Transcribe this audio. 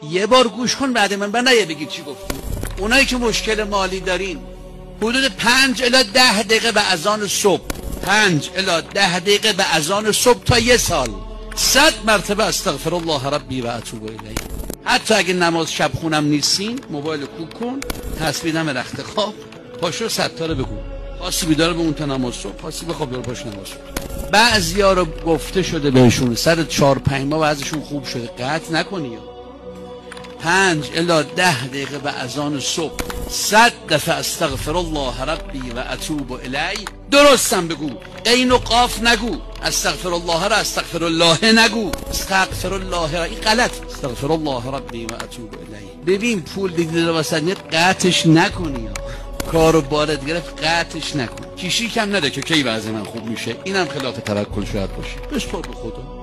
یه بار گوش کن بعد من نیا بگید چی گفتی. اونایی که مشکل مالی دارین حدود 5 الی 10 دقیقه به اذان صبح، 5 الی 10 دقیقه به اذان صبح تا 1 سال 100 مرتبه استغفر الله ربی و اتوب الیه. حتی اگه نماز شب خونم نیستین موبایل کوک کن، تسبیح نم رخت خواب، پاشو 100 تا رو بگو. خاصی بیدار به اون تا نماز صبح، خاصی بخواب دور پاش نماز صبح. بعضیا رو گفته شده بهشون سر 4-5 ماه بعضیشون خوب شده. قطع نکنی. 5 الی 10 دقیقه به اذان صبح 100 دفعه استغفر الله ربی و اتوب الیه. درستم بگو، عین و قاف نگو. استغفر الله را استغفر الله نگو. استغفر الله را این غلط. استغفر الله ربی و اتوب الیه. ببین پول دیدی رو واسه قطعش نکنی. کارو بارد گرفت قطعش نکن. کیشی کم نده که کی وضع من خوب میشه. اینم خلاف توکل شاید باشه. بسپار به خدا.